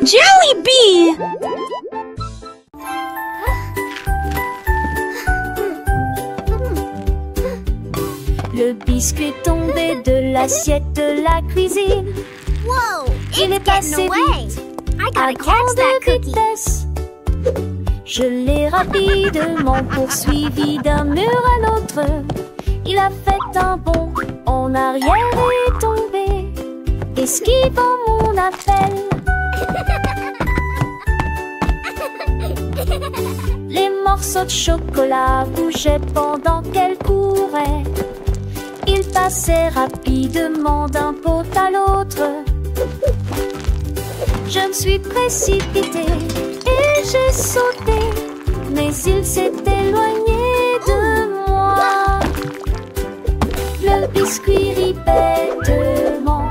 Jollibee! Le biscuit tombé de l'assiette de la cuisine. Whoa! Il est passé vite, à grande vitesse. Je l'ai rapidement poursuivi d'un mur à l'autre. Il a fait un bond en arrière et est tombé, esquivant mon appel. Les morceaux de chocolat bougeaient pendant qu'elle courait. Il passait rapidement d'un pot à l'autre. Je me suis précipitée et j'ai sauté, mais il s'est éloigné de moi. Le biscuit rit bêtement.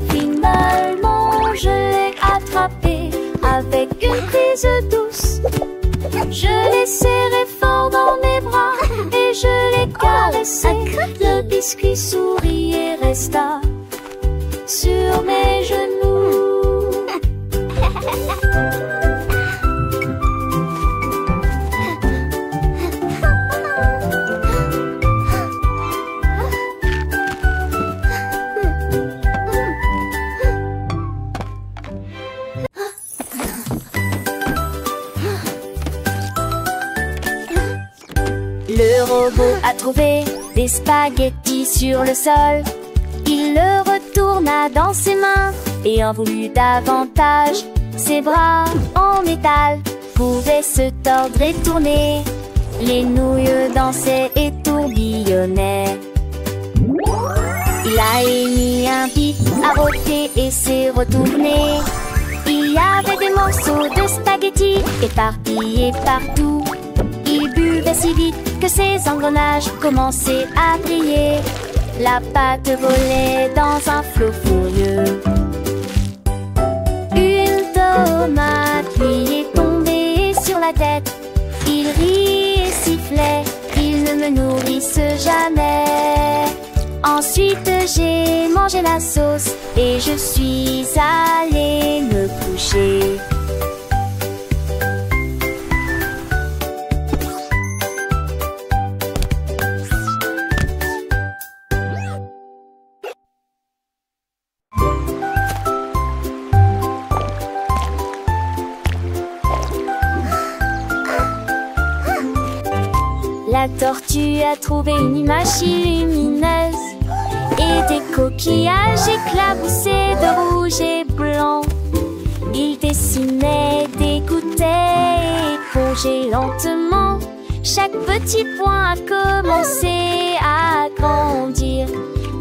Finalement, je l'ai attrapé avec une prise douce. Je l'ai serré fort dans mes bras et je l'ai caressé. Le biscuit sourit et resta sur mes genoux. Le robot a trouvé des spaghettis sur le sol. Il le retourna dans ses mains et en voulut davantage. Ses bras en métal pouvaient se tordre et tourner. Les nouilles dansaient et tourbillonnaient. Il a émis un pic, a rôté et s'est retourné. Il y avait des morceaux de spaghettis éparpillés partout. Il buvait si vite que ses engrenages commençaient à briller. La pâte volait dans un flot furieux. Une tomate lui est tombée sur la tête. Il rit et sifflait, il ne me nourrisse jamais. Ensuite j'ai mangé la sauce et je suis allée me coucher. La tortue a trouvé une image lumineuse et des coquillages éclaboussés de rouge et blanc. Il dessinait, dégoûtait et épongeait lentement. Chaque petit point a commencé à grandir.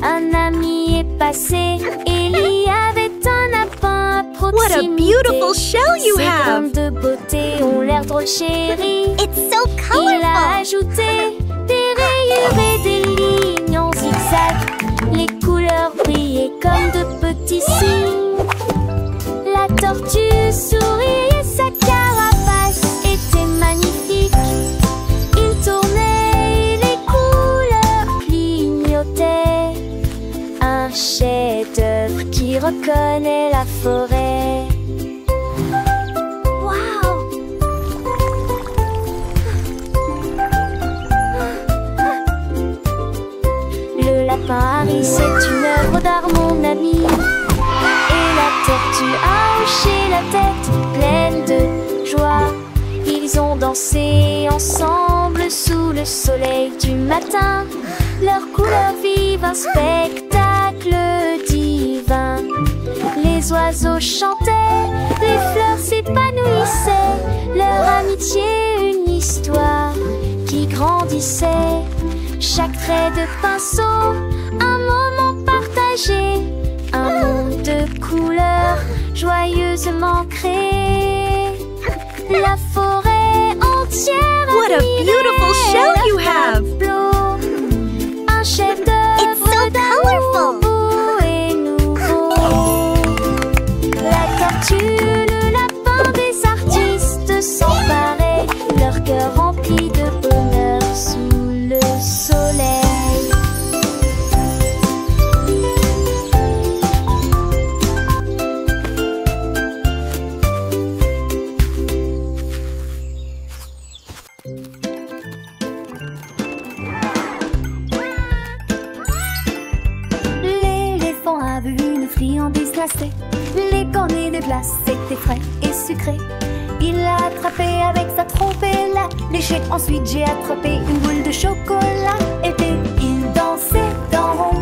Un ami est passé et il y avait un lapin à proximité. What a beautiful shell you Ses have! graines de beauté ont l'air drôle chérie. It's so Il a colorful! ajouté des rayures et des lignes en zigzag. Les couleurs brillaient comme de petits signes. La tortue souriait et sa carapace était magnifique. Il tournait et les couleurs clignotaient. Un chef-d'œuvre qui reconnaît la forêt. Paris, c'est une œuvre d'art, mon ami. Et la tortue a hoché la tête, pleine de joie. Ils ont dansé ensemble sous le soleil du matin. Leurs couleurs vivent un spectacle divin. Les oiseaux chantaient, les fleurs s'épanouissaient. Leur amitié, une histoire qui grandissait. Chaque trait de pinceau, un moment partagé, un monde de couleurs joyeusement créé. La forêt entière What a beautiful shell you have! Un chef-d'œuvre It's so colorful! beau et nouveau. La tortue, le lapin des artistes sont pareils, leur cœur rempli de bonheur sous le soleil. une friandise glacée. Les cornets des glaces étaient frais et sucrés. Il l'a attrapé avec sa trompe et l'a léché. Ensuite j'ai attrapé une boule de chocolat. Et puis il dansait en rond,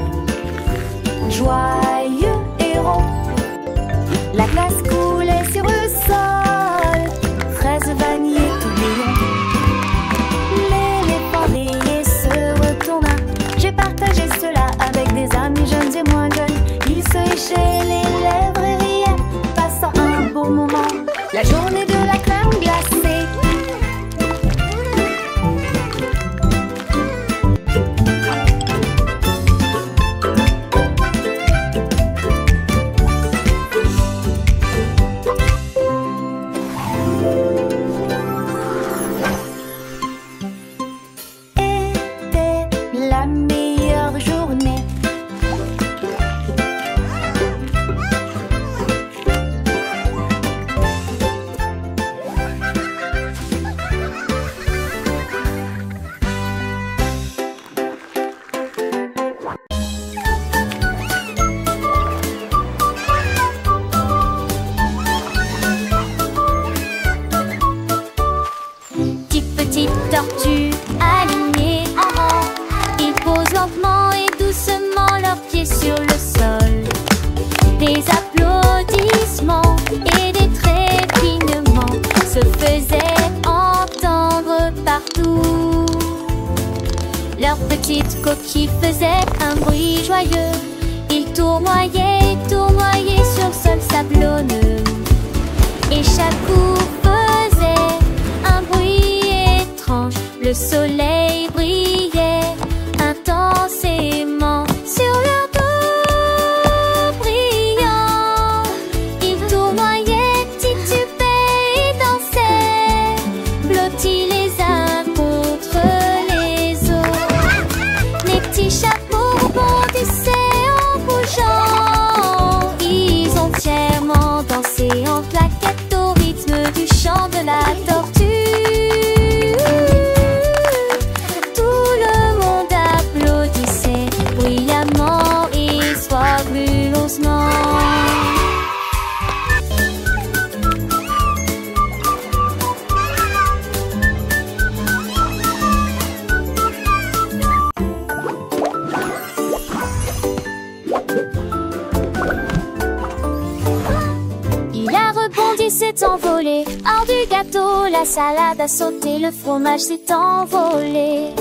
joyeux et rond. La glace coulait sur le sol, fraises, vanille et tourbillon. L'éléphant rayé se retourna. J'ai partagé cela avec des amis jeunes et moins jeunes. Ils se léchaient les lèvres et riaient, passant un beau moment. La journée de la crème glacée. Était la meilleure journée. Petite tortue alignée en rang, ils posent lentement et doucement leurs pieds sur le sol. Des applaudissements et des trépignements se faisaient entendre partout. Leurs petites coquilles faisaient un bruit joyeux. Ils tournoyaient, tournoyaient sur le sol sablonneux. Et chaque coup faisait un bruit étrange. Le soleil brillait intensément sur leur dos brillant. Ils tournoyaient, titubaient et dansaient, blottis les uns contre les autres. Les petits chapeaux bondissaient en bougeant. Ils ont fièrement dansé en claquettes au rythme du chant de la tortue. Tout le monde applaudissait bruyamment et fabuleusement. Il a rebondi, s'est envolé hors du gâteau. La salade a sauté, le fromage s'est envolé.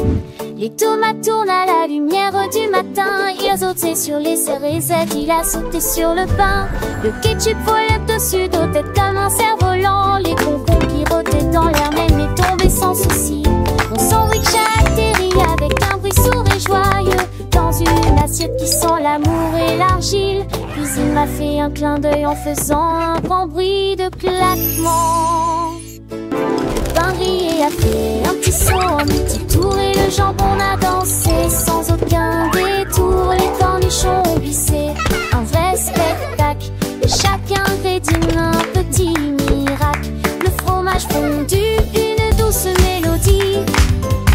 Les tomates tournent à la lumière du matin. Il a sauté sur les cérésettes, il a sauté sur le pain. Le ketchup volait dessus d'eau tête comme un cerf-volant. Les concombres pirotaient dans l'air même et tombaient sans souci. Mon sandwich a atterri avec un bruit sourd et joyeux dans une assiette qui sent l'amour et l'argile. Puis il m'a fait un clin d'œil en faisant un grand bruit de claquement. Le pain grillé a fait un petit saut, un petit tour et le jambon a dansé sans aucun détour. Les cornichons ont glissé, un vrai spectacle. Et chaque ingrédient un petit miracle. Le fromage fondu, une douce mélodie.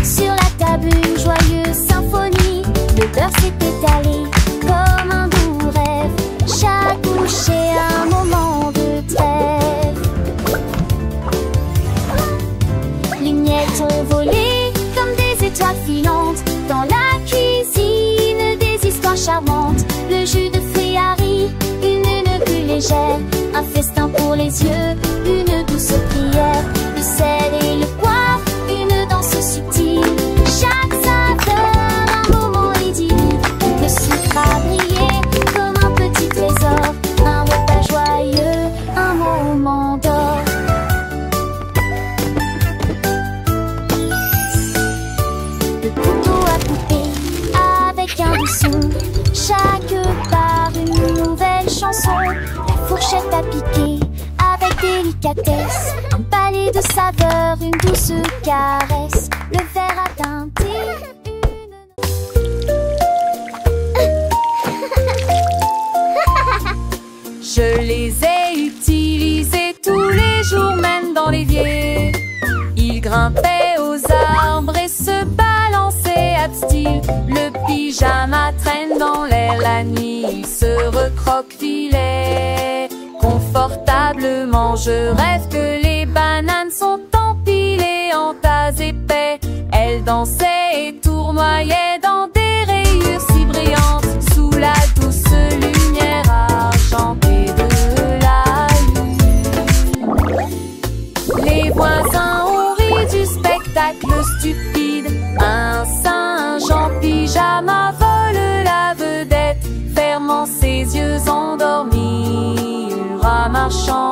Sur la table une joyeuse symphonie. Le beurre s'est étalé comme un doux rêve. Chaque bouchée un moment de trêve. Les miettes ont volé comme des étoiles filantes. Dans la cuisine des histoires charmantes. Le jus de fruits a ri, une plus légère. Un festin pour les yeux, une douce prière. Le sel et le poivre, une danse subtile. Chaque saveur, un moment idyllique. Le sucre a brillé comme un petit trésor. Un repas joyeux, un moment d'or. Le couteau a coupé avec un doux son. Chaque part une nouvelle chanson. La fourchette a piqué avec délicatesse. Un palais de saveurs, une douce caresse. Le verre a teinté Je les ai utilisés tous les jours, même dans l'évier. Ils grimpaient aux arbres et se balançaient à style. Le pyjama traîne dans l'air. vers la nuit, il se recroquevillait. Confortablement, je rêve que les bananes sont empilées en tas épais. Elles dansaient et tournoyaient dans des rayures si brillantes, sous la douce lumière argentée de la lune. Les voisins ont ri du spectacle stupide. Un singe en pyjama vole la vedette, fermant ses yeux endormis. Un rat marchand